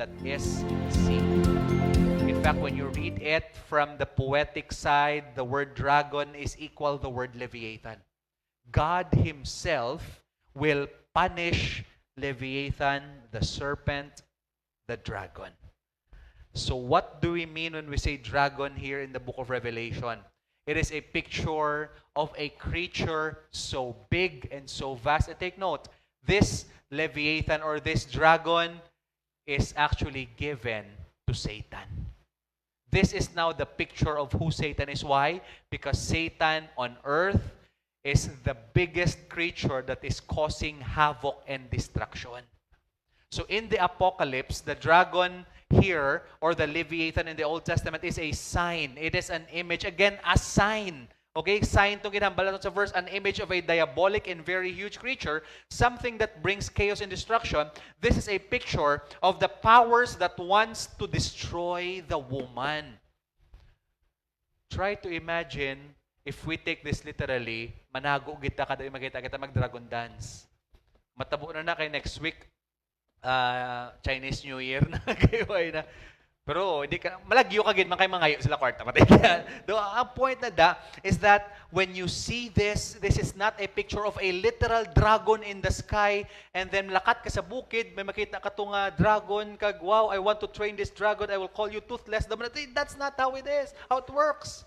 that is sea. In fact, when you read it from the poetic side, the word dragon is equal the word Leviathan. God Himself will punish Leviathan, the serpent, the dragon. So what do we mean when we say dragon here in the book of Revelation? It is a picture of a creature so big and so vast. And take note, this Leviathan or this dragon is actually given to Satan. This is now the picture of who Satan is. Why? Because Satan on earth is the biggest creature that is causing havoc and destruction. So in the Apocalypse, the dragon here, or the Leviathan in the Old Testament, is a sign. It is an image. Again, a sign. Okay, sign to ginambala sa verse, an image of a diabolic and very huge creature, something that brings chaos and destruction. This is a picture of the powers that wants to destroy the woman. Try to imagine, if we take this literally, manago kita kada magita kita mag-dragon dance. Matabo na kay next week, Chinese New Year na kayo ay na. Pero hindi ka malagyo ka gid man kay mangayo sila kwarta patay. Do ang point na da is that when you see this is not a picture of a literal dragon in the sky and then lakat ka sa bukid may makita ka tong dragon kag wow, I want to train this dragon, I will call you toothless. That's not how it is. How it works.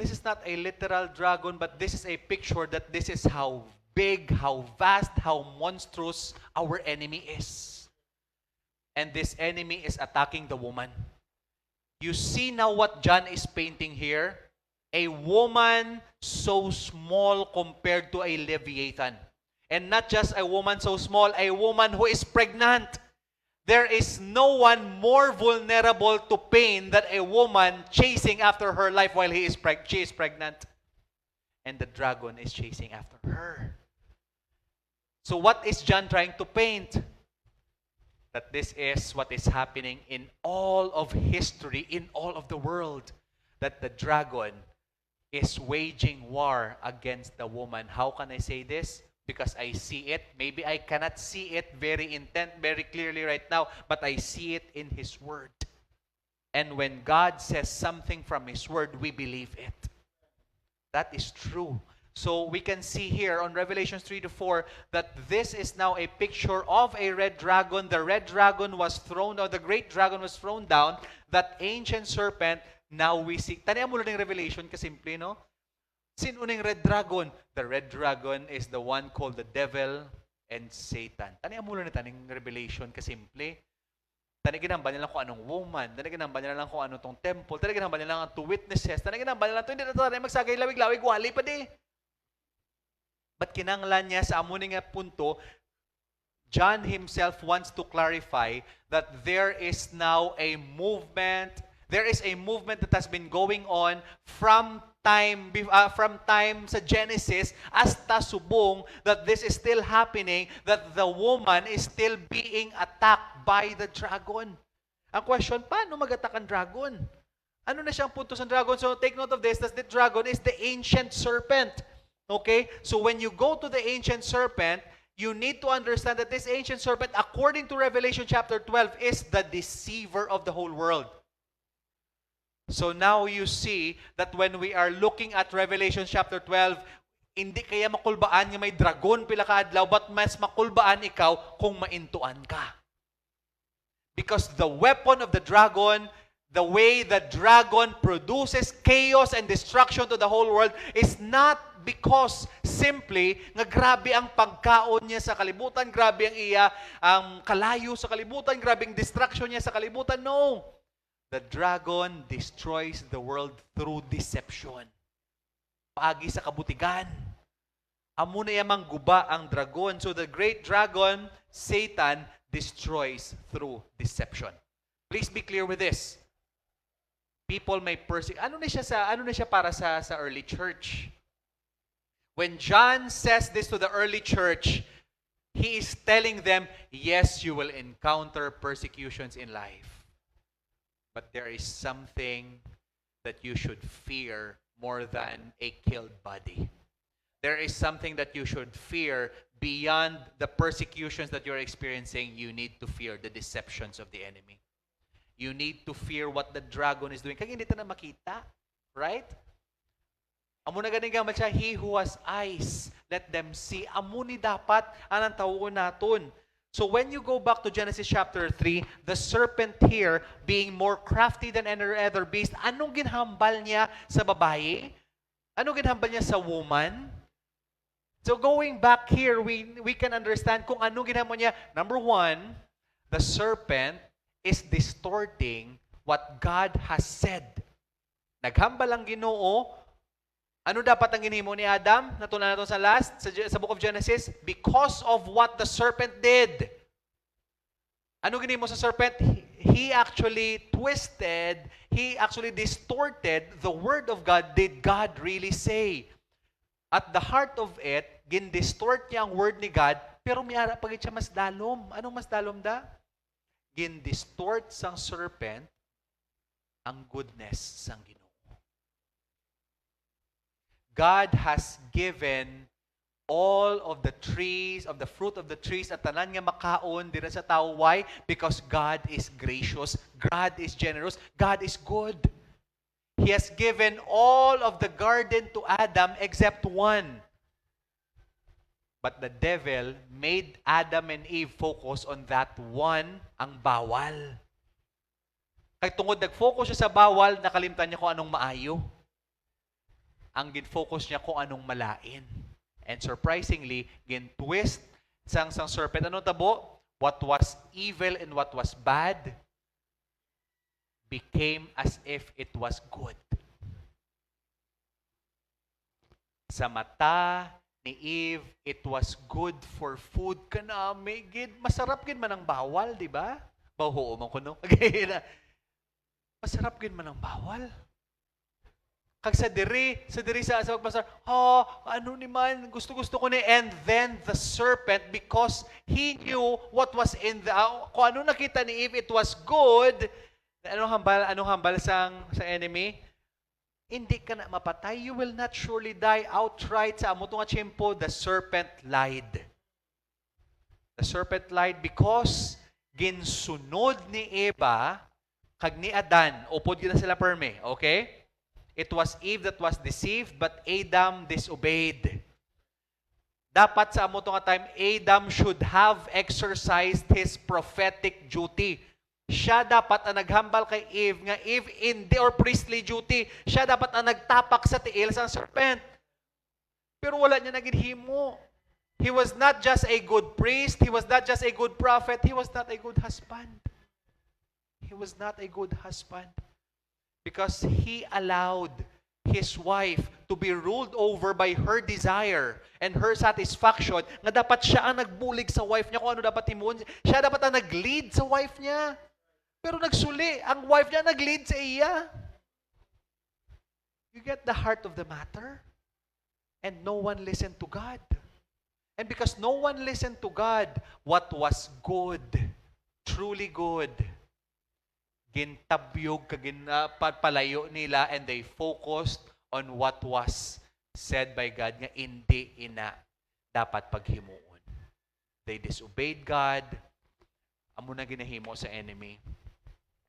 This is not a literal dragon, but this is a picture that this is how big, how vast, how monstrous our enemy is. And this enemy is attacking the woman. You see now what John is painting here? A woman so small compared to a Leviathan. And not just a woman so small, a woman who is pregnant. There is no one more vulnerable to pain than a woman chasing after her life while she is pregnant. And the dragon is chasing after her. So what is John trying to paint? That this is what is happening in all of history, in all of the world. That the dragon is waging war against the woman. How can I say this? Because I see it. Maybe I cannot see it very very clearly right now, but I see it in His Word. And when God says something from His Word, we believe it. That is true. So we can see here on Revelation 3-4 that this is now a picture of a red dragon. The red dragon was thrown, or the great dragon was thrown down. That ancient serpent, now we see. Tanihan mo lang yung Revelation kasimple, no? Sino yung red dragon? The red dragon is the one called the devil and Satan. Tanihan mo lang yung Revelation kasimple. Tanihan ba nila kung anong woman? Tanihan ba nila lang kung anong tong temple? Tanihan ba nila ang two witnesses? Tanihan ba nila ito? Hindi na ito magsagay lawig-lawig, wali pa di. But kinanglan niya sa amuning punto, John himself wants to clarify that there is now a movement. There is a movement that has been going on from time sa Genesis hasta subong, that this is still happening, that the woman is still being attacked by the dragon. Ang question, paano mag-attack ang dragon? Ano na siyang punto sa dragon? So take note of this, that the dragon is the ancient serpent. Okay? So when you go to the ancient serpent, you need to understand that this ancient serpent, according to Revelation chapter 12, is the deceiver of the whole world. So now you see that when we are looking at Revelation chapter 12, hindi kaya makulbaan nga may dragon pila ka adlaw, but mas makulbaan ikaw kung maintuan ka. Because the weapon of the dragon, the way the dragon produces chaos and destruction to the whole world is not because simply nga grabe ang pagkaon niya sa kalibutan, grabe ang ang kalayo sa kalibutan, grabe ang destruction niya sa kalibutan. No. The dragon destroys the world through deception. Paagi sa kabutigan. Amo na yamang guba ang dragon. So the great dragon, Satan, destroys through deception. Please be clear with this. People may persecute. Ano na siya para sa early church? When John says this to the early church, he is telling them, yes, you will encounter persecutions in life. But there is something that you should fear more than a killed body. there is something that you should fear beyond the persecutions that you're experiencing. You need to fear the deceptions of the enemy. You need to fear what the dragon is doing. Kaya hindi na makita. Right? Amo na ganing gamit siya, he who has eyes, let them see. Amo ni dapat anang tawon naton. So when you go back to Genesis chapter 3, the serpent here, being more crafty than any other beast, anong ginhambal niya sa babae? Anong ginhambal niya sa woman? So going back here, we can understand kung anong ginhambal niya. Number one, the serpent is distorting what God has said. Naghambal ang Ginoo. Ano dapat ang ginhimo ni Adam? Natunan natin sa book of Genesis. Because of what the serpent did. Ano ginhimo sa serpent? He actually twisted, he actually distorted the word of God. Did God really say? At the heart of it, gin-distort niya ang word ni God, pero miyara pagit siya mas dalom. Anong mas dalom da? Gin-distort sang serpent ang goodness sang Ginoo. God has given all of the trees, of the fruit of the trees, at tanan nga makaon dira sa tao. Why? Because God is gracious, God is generous, God is good. He has given all of the garden to Adam except one. But the devil made Adam and Eve focus on that one, ang bawal. Kaya tungod nag-focus siya sa bawal, nakalimtan niya kung anong maayo. Ang gin-focus niya kung anong malain. And surprisingly, gin-twist sang serpent. Anong tabo? What was evil and what was bad became as if it was good. Sa mata ni Eve, it was good for food. Kanami, gid masarap gid man ang bawal, di ba? Baho man kuno. Masarap gid man ang bawal. Kag sa diri sa pagpasar, ano ni man, gusto ko ni. And then the serpent, because he knew what was in the, kung ano nakita ni Eve, it was good. Anong hambal sa enemy? Hindi ka na mapatay, you will not surely die outright. Sa amo nga tiyempo, the serpent lied. The serpent lied because ginsunod ni Eva kag ni Adan, upod na sila perme, okay? It was Eve that was deceived, but Adam disobeyed. Dapat sa amo nga time, Adam should have exercised his prophetic duty. Siya dapat ang naghambal kay Eve, nga Eve hindi or priestly duty. Siya dapat ang nagtapak sa tiil sa serpent. Pero wala niya naginhimo. He was not just a good priest, he was not just a good prophet, he was not a good husband. He was not a good husband. Because he allowed his wife to be ruled over by her desire and her satisfaction, nga dapat siya ang nagbulig sa wife niya kung ano dapat himuon. Siya dapat ang nag-lead sa wife niya. Pero nagsuli, ang wife niya nag-lead sa iya. You get the heart of the matter? And no one listened to God. And because no one listened to God, what was good, truly good, gintabyog, palayo nila, and they focused on what was said by God nga hindi ina dapat paghimuon. They disobeyed God. Amo na ginahimo sa enemy.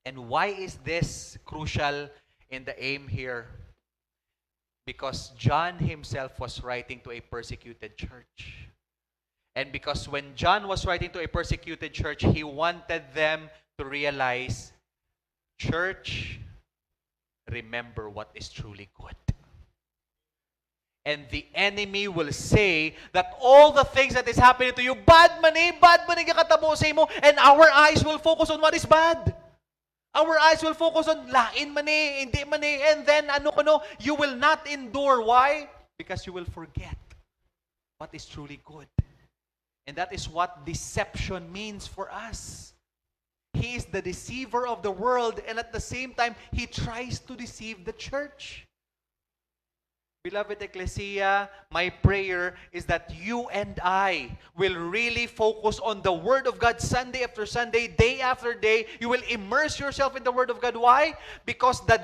And why is this crucial in the aim here? Because John himself was writing to a persecuted church. And because when John was writing to a persecuted church, he wanted them to realize, church, remember what is truly good. And the enemy will say that all the things that is happening to you, bad man kakatabo sa imo, and our eyes will focus on what is bad. Our eyes will focus on lain man hindi man and then you will not endure. Why? Because you will forget what is truly good. And that is what deception means for us. He is the deceiver of the world, and at the same time, he tries to deceive the church. Beloved Ecclesia, my prayer is that you and I will really focus on the Word of God Sunday after Sunday, day after day. You will immerse yourself in the Word of God. Why? Because the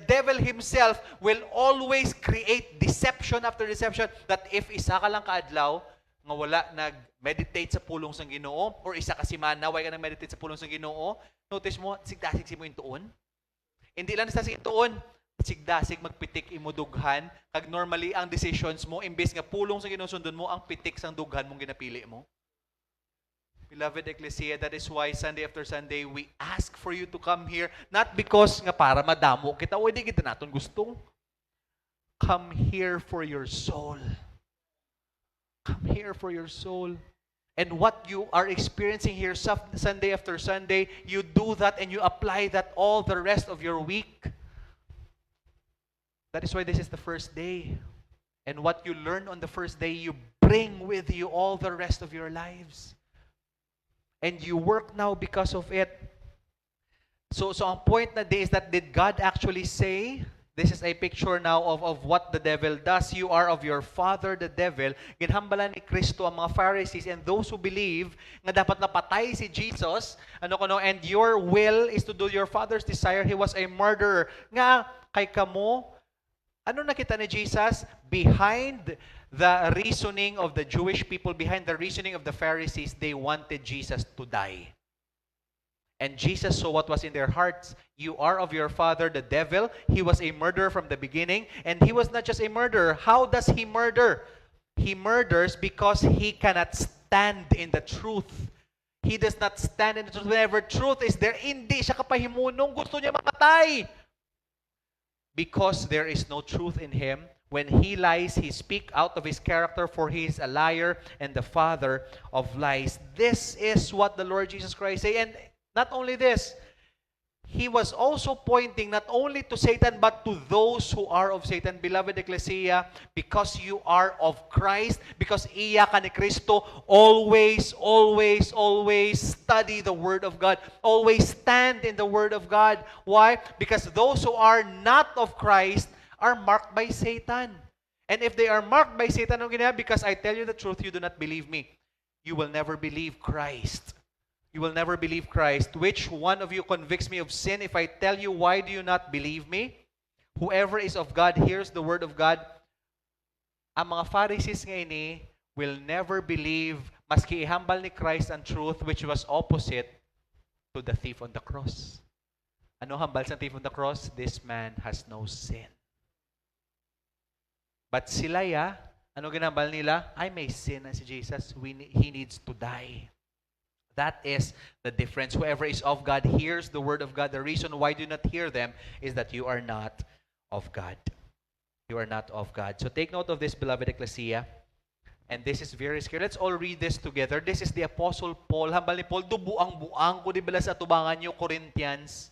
devil himself will always create deception after deception that if isa ka lang kaadlaw, nga wala nag-meditate sa pulong sang Ginoo, or isa ka simana, way ka nag-meditate sa pulong sang Ginoo, notice mo, sigdasig si mo yung tuon. Hindi lang sa sige tuon, sigdasig magpitik imo dughan, kag normally ang decisions mo imbes nga pulong sa ginusundon mo ang pitik sang dughan mong ginapili mo. Beloved Ecclesia, that is why Sunday after Sunday we ask for you to come here, not because nga para madamo kita o di kita naton gustong. Come here for your soul. Come here for your soul. And what you are experiencing here Sunday after Sunday, you do that and you apply that all the rest of your week. That is why this is the first day. And what you learn on the first day, you bring with you all the rest of your lives. And you work now because of it. So ang point na day is that did God actually say, this is a picture now of what the devil does. You are of your father, the devil. Ginhambalan ni Kristo ang mga Pharisees and those who believe nga dapat napatay si Jesus. And your will is to do your father's desire. He was a murderer. Nga kay kamo, ano nakita ni Jesus? Behind the reasoning of the Jewish people, behind the reasoning of the Pharisees, they wanted Jesus to die. And Jesus saw what was in their hearts. You are of your father, the devil. He was a murderer from the beginning. And he was not just a murderer. How does he murder? He murders because he cannot stand in the truth. He does not stand in the truth. Whenever truth is there, hindi siya kapahimunong. Gusto niya mamatay. Because there is no truth in him. When he lies, he speaks out of his character, for he is a liar and the father of lies. This is what the Lord Jesus Christ said. And not only this, he was also pointing not only to Satan, but to those who are of Satan. Beloved Ecclesia, because you are of Christ, because iya ka ni Kristo, always, always, always study the Word of God. Always stand in the Word of God. Why? Because those who are not of Christ are marked by Satan. And if they are marked by Satan, because I tell you the truth, you do not believe me. You will never believe Christ. You will never believe Christ. Which one of you convicts me of sin if I tell you, why do you not believe me? Whoever is of God hears the word of God. Ang mga Pharisees ngayon will never believe maski ihambal ni Christ ang truth which was opposite to the thief on the cross. Ano hambal sa thief on the cross? This man has no sin. But sila ano ginambal nila? I may sin na si Jesus. He needs to die. That is the difference. Whoever is of God hears the word of God. The reason why you do not hear them is that you are not of God. You are not of God. So take note of this, beloved Ecclesia. And this is very scary. Let's all read this together. This is the Apostle Paul. Hambal ni Paul, buang-buang ko di bala sa tubangan nyo, Corinthians.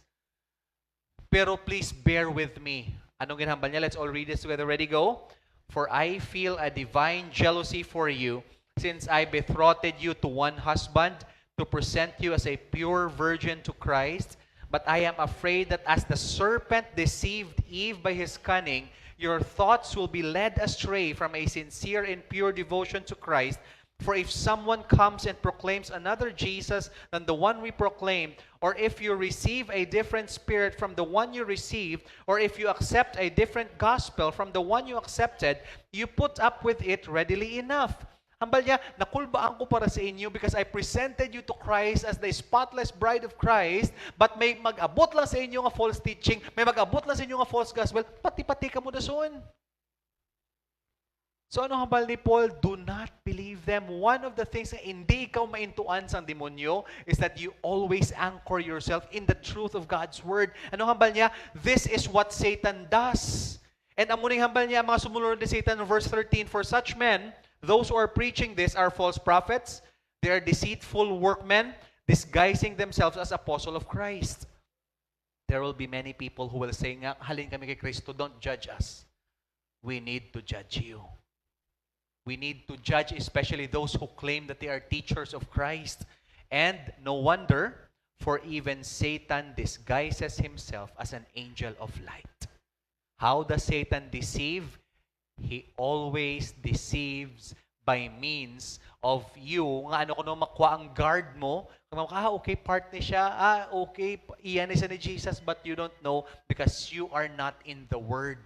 Pero please bear with me. Anong ginhambal niya? Let's all read this together. Ready, go? For I feel a divine jealousy for you, since I betrothed you to one husband, to present you as a pure virgin to Christ. But I am afraid that as the serpent deceived Eve by his cunning, your thoughts will be led astray from a sincere and pure devotion to Christ. For if someone comes and proclaims another Jesus than the one we proclaimed, or if you receive a different spirit from the one you received, or if you accept a different gospel from the one you accepted, you put up with it readily enough. Hambal niya, nakulbaan ko para sa inyo because I presented you to Christ as the spotless bride of Christ, but may mag-abot lang sa inyo nga false teaching, may mag-abot lang sa inyo nga false gospel, pati-pati ka mo dason. So ano hambal ni Paul? Do not believe them. One of the things na hindi ikaw maintuan sa demonyo is that you always anchor yourself in the truth of God's Word. Ano hambal niya? This is what Satan does. And ang muning hambal niya, mga sumunod ni Satan, verse 13, for such men, those who are preaching this are false prophets. They are deceitful workmen, disguising themselves as apostle of Christ. There will be many people who will say, nga, halin kami kay Kristo, don't judge us. We need to judge you. We need to judge especially those who claim that they are teachers of Christ. And no wonder, for even Satan disguises himself as an angel of light. How does Satan deceive? He always deceives by means of you. Nga ano ko no, makuha ang guard mo. Okay, part ni siya. Okay, iyan isa ni Jesus, but you don't know because you are not in the Word.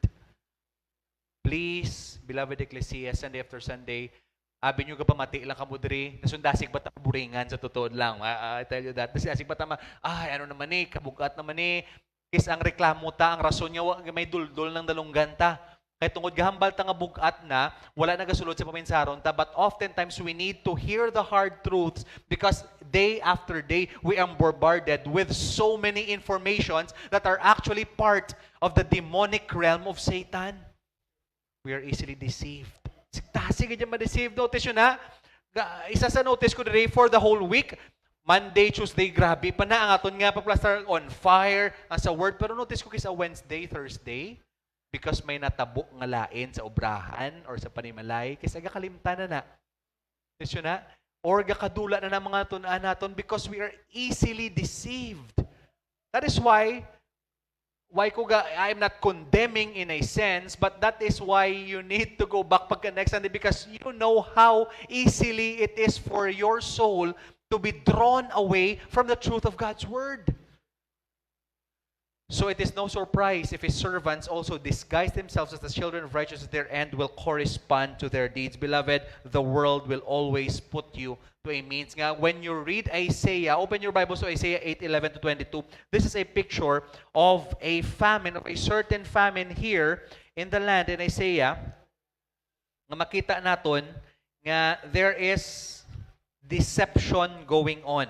Please, beloved Ecclesia, Sunday after Sunday, abi nyo ka pa mati lang kamudri, nasundasig ba buringan sa totoo lang. I tell you that. Nasundasig ba tama, ano naman kabugat naman is ang reklamo ta, ang rason niya, may duldol ng dalunggan ta. Kaya tungod gahambal ta nga bugat na, wala na gasulod sa paminsaron ta, but oftentimes we need to hear the hard truths because day after day, we are bombarded with so many informations that are actually part of the demonic realm of Satan. We are easily deceived. Sige dyan ma-deceive. Notice yun ha. Isa sa notice ko today for the whole week, Monday, Tuesday, grabe pa na. Ang aton nga pa-plaster on fire ang sa word. Pero notice ko kisa Wednesday, Thursday, because may natabo nga lain sa obrahan or sa panimalay, kasi gakalimtan na na. Notice yun ha. Or gakadula na ng mga tunaan naton because we are easily deceived. That is why I'm not condemning in a sense, but that is why you need to go back pagka next Sunday because you know how easily it is for your soul to be drawn away from the truth of God's Word. So it is no surprise if His servants also disguise themselves as the children of righteousness, their end will correspond to their deeds. Beloved, the world will always put you to a means. Nga, when you read Isaiah, open your Bibles to Isaiah 8:11 to 22. This is a picture of a famine, of a certain famine here in the land in Isaiah. Nga makita naton nga there is deception going on.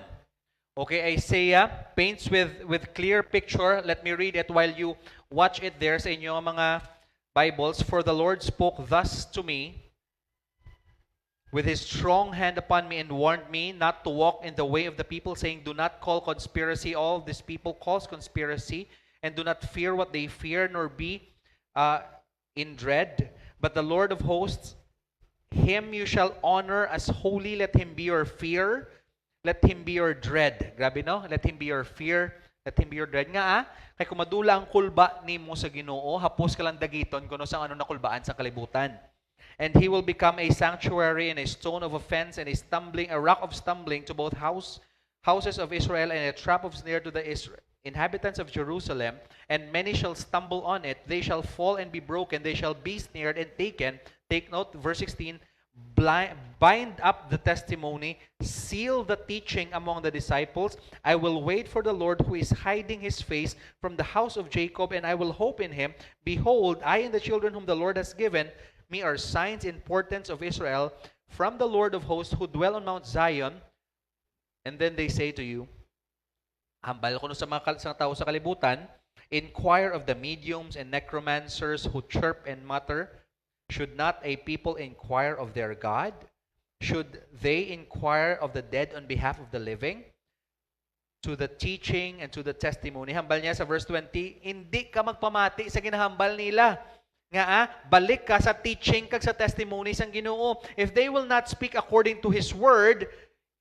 Okay, Isaiah paints with clear picture. Let me read it while you watch it there sa inyong mga Bibles. For the Lord spoke thus to me with His strong hand upon me and warned me not to walk in the way of the people, saying, do not call conspiracy. All this people calls conspiracy, and do not fear what they fear, nor be in dread. But the Lord of hosts, Him you shall honor as holy. Let Him be your fear. Let Him be your dread. Grabe no? Let Him be your fear. Let Him be your dread. Nga kay kung madula ang kulba ni mo sa Ginoo, hapos ka lang dagiton kuno sa ano nakulbaan sa kalibutan. And He will become a sanctuary and a stone of offense and a rock of stumbling to both houses of Israel and a trap of snare to the inhabitants of Jerusalem. And many shall stumble on it. They shall fall and be broken. They shall be snared and taken. Take note, verse 16, bind up the testimony, seal the teaching among the disciples. I will wait for the Lord who is hiding His face from the house of Jacob, and I will hope in Him. Behold, I and the children whom the Lord has given me are signs and portents of Israel from the Lord of hosts who dwell on Mount Zion. And then they say to you, hambal ko sa mga tao sa kalibutan, inquire of the mediums and necromancers who chirp and mutter. Should not a people inquire of their God? Should they inquire of the dead on behalf of the living? To the teaching and to the testimony. Hambal niya sa verse 20, hindi ka magpamati sa ginahambal nila. Balik ka sa teaching kag sa testimony sang Ginoo. If they will not speak according to His word,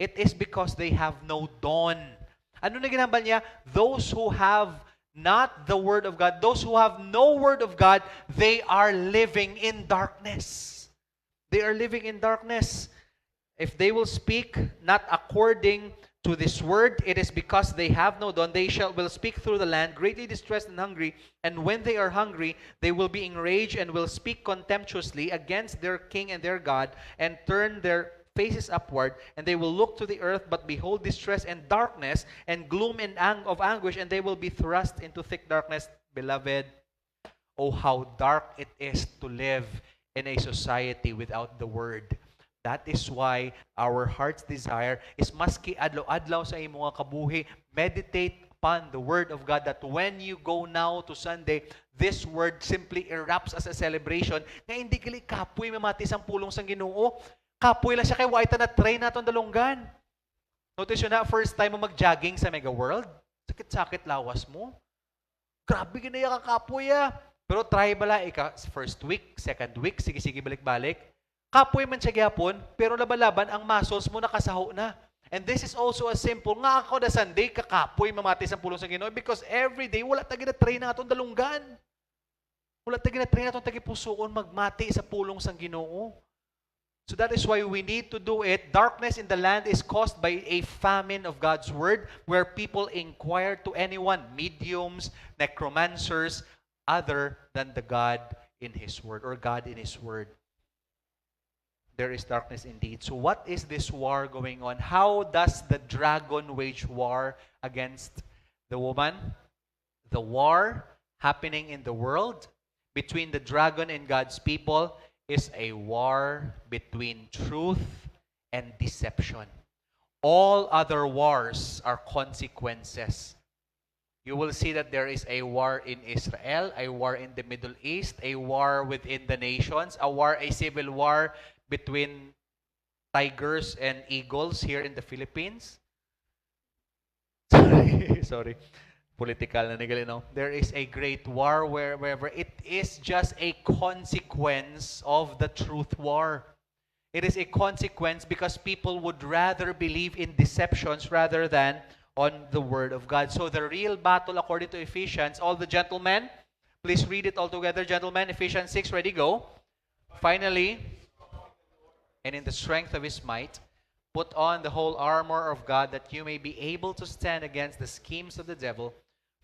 it is because they have no dawn. Ano na ginahambal niya? Those who have not the Word of God, those who have no Word of God, they are living in darkness. They are living in darkness. If they will speak not according to this word, it is because they have no dawn. They will speak through the land, greatly distressed and hungry. And when they are hungry, they will be enraged and will speak contemptuously against their king and their God, and turn their faces upward, and they will look to the earth, but behold distress and darkness and gloom and of anguish, and they will be thrust into thick darkness. Beloved, oh how dark it is to live in a society without the Word. That is why our heart's desire is maski adlaw-adlaw sa imong mga kabuhi, meditate upon the Word of God, that when you go now to Sunday, this Word simply erupts as a celebration nga hindi kili kapoy mamati sang pulong sang Ginoo. Kapoy lang siya kay Waita na train naton dalunggan. Notice yun na, first time mo mag-jogging sa Mega World, sakit-sakit lawas mo. Grabe ginaya ka kapoy Pero try bala, first week, second week, sige-sige balik-balik. Kapoy man siya gyapon, pero laban-laban ang muscles mo nakasaho na. And this is also a simple, nga ako na Sunday, kakapoy mamati sa pulong sa Ginoo because every day, wala tagi na train naton dalunggan. Wala tayo ginatry na itong tagipusoon magmati sa pulong sang Ginoo. So that is why we need to do it. Darkness in the land is caused by a famine of God's word where people inquire to anyone, mediums, necromancers, other than the God in His word or God in His word. There is darkness indeed. So what is this war going on? How does the dragon wage war against the woman? The war happening in the world between the dragon and God's people is a war between truth and deception. All other wars are consequences. You will see that there is a war in Israel, a war in the Middle East, a war within the nations, a civil war between tigers and eagles here in the Philippines. Sorry. Political na nigali, no? There is a great war wherever it is just a consequence of the truth war. It is a consequence because people would rather believe in deceptions rather than on the word of God. So the real battle according to Ephesians, all the gentlemen, please read it all together, gentlemen. Ephesians 6, ready, go. Finally, and in the strength of His might, put on the whole armor of God that you may be able to stand against the schemes of the devil.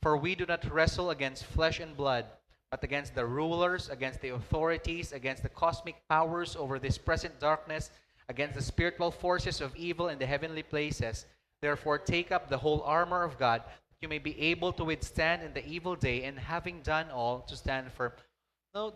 For we do not wrestle against flesh and blood, but against the rulers, against the authorities, against the cosmic powers over this present darkness, against the spiritual forces of evil in the heavenly places. Therefore, take up the whole armor of God, that you may be able to withstand in the evil day, and having done all, to stand firm. Now,